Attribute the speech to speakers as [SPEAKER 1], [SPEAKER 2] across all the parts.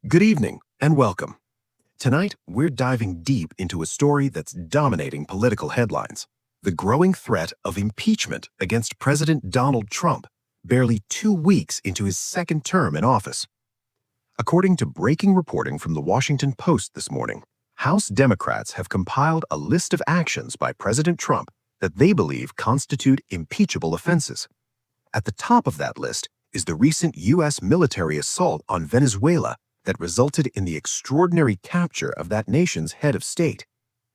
[SPEAKER 1] Good evening and welcome. Tonight, we're diving deep into a story that's dominating political headlines: the growing threat of impeachment against President Donald Trump, barely 2 weeks into his second term in office. According to breaking reporting from the Washington Post this morning, House Democrats have compiled a list of actions by President Trump that they believe constitute impeachable offenses. At the top of that list is the recent U.S. military assault on Venezuela that resulted in the extraordinary capture of that nation's head of state.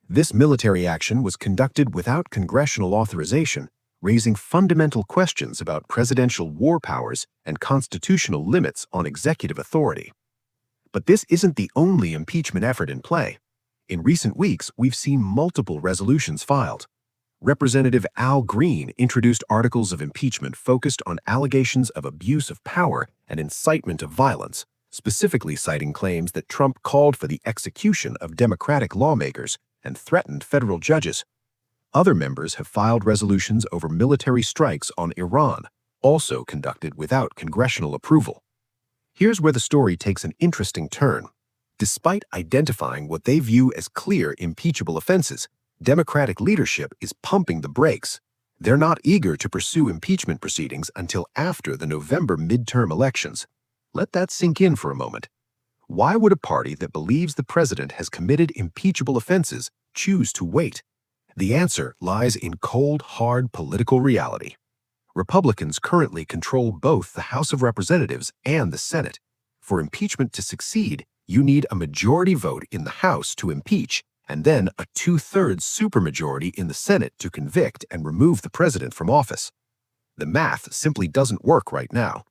[SPEAKER 1] This military action was conducted without congressional authorization, raising fundamental questions about presidential war powers and constitutional limits on executive authority. But this isn't the only impeachment effort in play. In recent weeks, we've seen multiple resolutions filed. Representative Al Green introduced articles of impeachment focused on allegations of abuse of power and incitement of violence, specifically citing claims that Trump called for the execution of Democratic lawmakers and threatened federal judges. Other members have filed resolutions over military strikes on Iran, also conducted without congressional approval. Here's where the story takes an interesting turn. Despite identifying what they view as clear impeachable offenses, Democratic leadership is pumping the brakes. They're not eager to pursue impeachment proceedings until after the November midterm elections. Let that sink in for a moment. Why would a party that believes the president has committed impeachable offenses choose to wait? The answer lies in cold, hard political reality. Republicans currently control both the House of Representatives and the Senate. For impeachment to succeed, you need a majority vote in the House to impeach, and then a 2/3 supermajority in the Senate to convict and remove the president from office. The math simply doesn't work right now.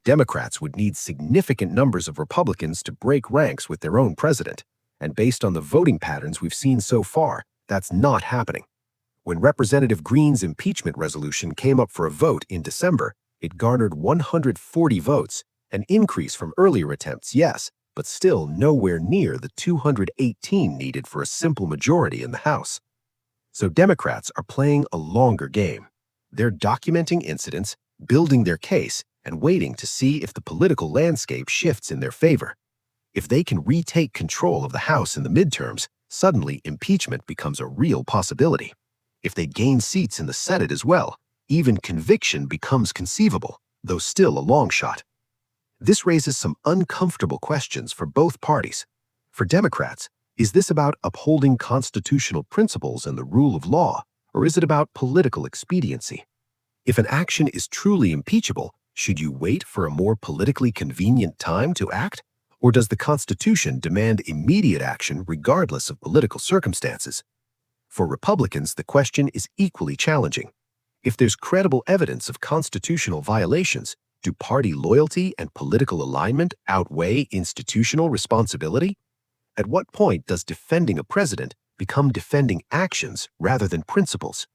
[SPEAKER 1] Democrats would need significant numbers of Republicans to break ranks with their own president, and based on the voting patterns we've seen so far, that's not happening. When Representative Green's impeachment resolution came up for a vote in December, it garnered 140 votes, an increase from earlier attempts, yes, but still nowhere near the 218 needed for a simple majority in the House. So Democrats are playing a longer game. They're documenting incidents, building their case, and waiting to see if the political landscape shifts in their favor. If they can retake control of the House in the midterms, suddenly impeachment becomes a real possibility. If they gain seats in the Senate as well, even conviction becomes conceivable, though still a long shot. This raises some uncomfortable questions for both parties. For Democrats, is this about upholding constitutional principles and the rule of law, or is it about political expediency? If an action is truly impeachable, should you wait for a more politically convenient time to act? Or does the Constitution demand immediate action regardless of political circumstances? For Republicans, the question is equally challenging. If there's credible evidence of constitutional violations, do party loyalty and political alignment outweigh institutional responsibility? At what point does defending a president become defending actions rather than principles?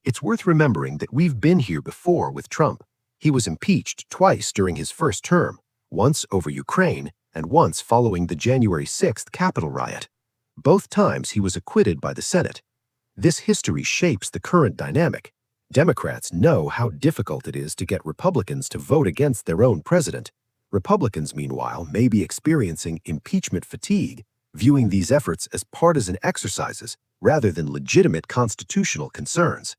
[SPEAKER 1] It's worth remembering that we've been here before with Trump. He was impeached twice during his first term, once over Ukraine and once following the January 6th Capitol riot. Both times he was acquitted by the Senate. This history shapes the current dynamic. Democrats know how difficult it is to get Republicans to vote against their own president. Republicans, meanwhile, may be experiencing impeachment fatigue, viewing these efforts as partisan exercises rather than legitimate constitutional concerns.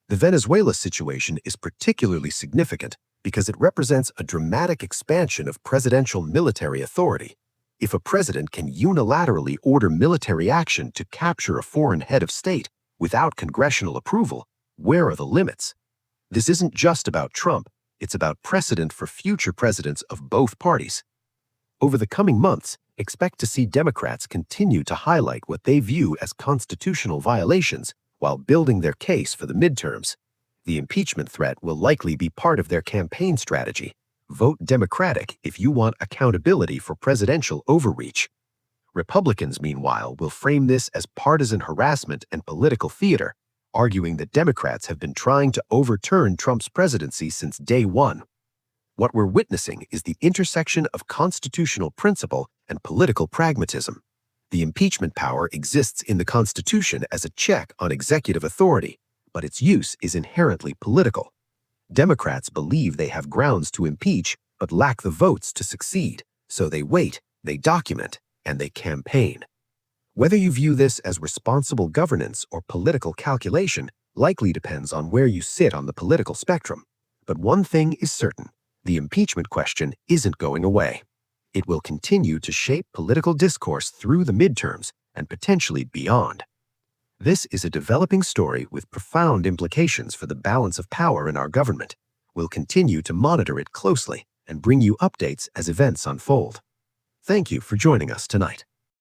[SPEAKER 1] The Venezuela situation is particularly significant because it represents a dramatic expansion of presidential military authority. If a president can unilaterally order military action to capture a foreign head of state without congressional approval, where are the limits? This isn't just about Trump, it's about precedent for future presidents of both parties. Over the coming months, expect to see Democrats continue to highlight what they view as constitutional violations while building their case for the midterms. The impeachment threat will likely be part of their campaign strategy. Vote Democratic if you want accountability for presidential overreach. Republicans, meanwhile, will frame this as partisan harassment and political theater, arguing that Democrats have been trying to overturn Trump's presidency since day one. What we're witnessing is the intersection of constitutional principle and political pragmatism. The impeachment power exists in the Constitution as a check on executive authority, but its use is inherently political. Democrats believe they have grounds to impeach but lack the votes to succeed, so they wait, they document, and they campaign. Whether you view this as responsible governance or political calculation likely depends on where you sit on the political spectrum. But one thing is certain: the impeachment question isn't going away. It will continue to shape political discourse through the midterms and potentially beyond. This is a developing story with profound implications for the balance of power in our government. We'll continue to monitor it closely and bring you updates as events unfold. Thank you for joining us tonight.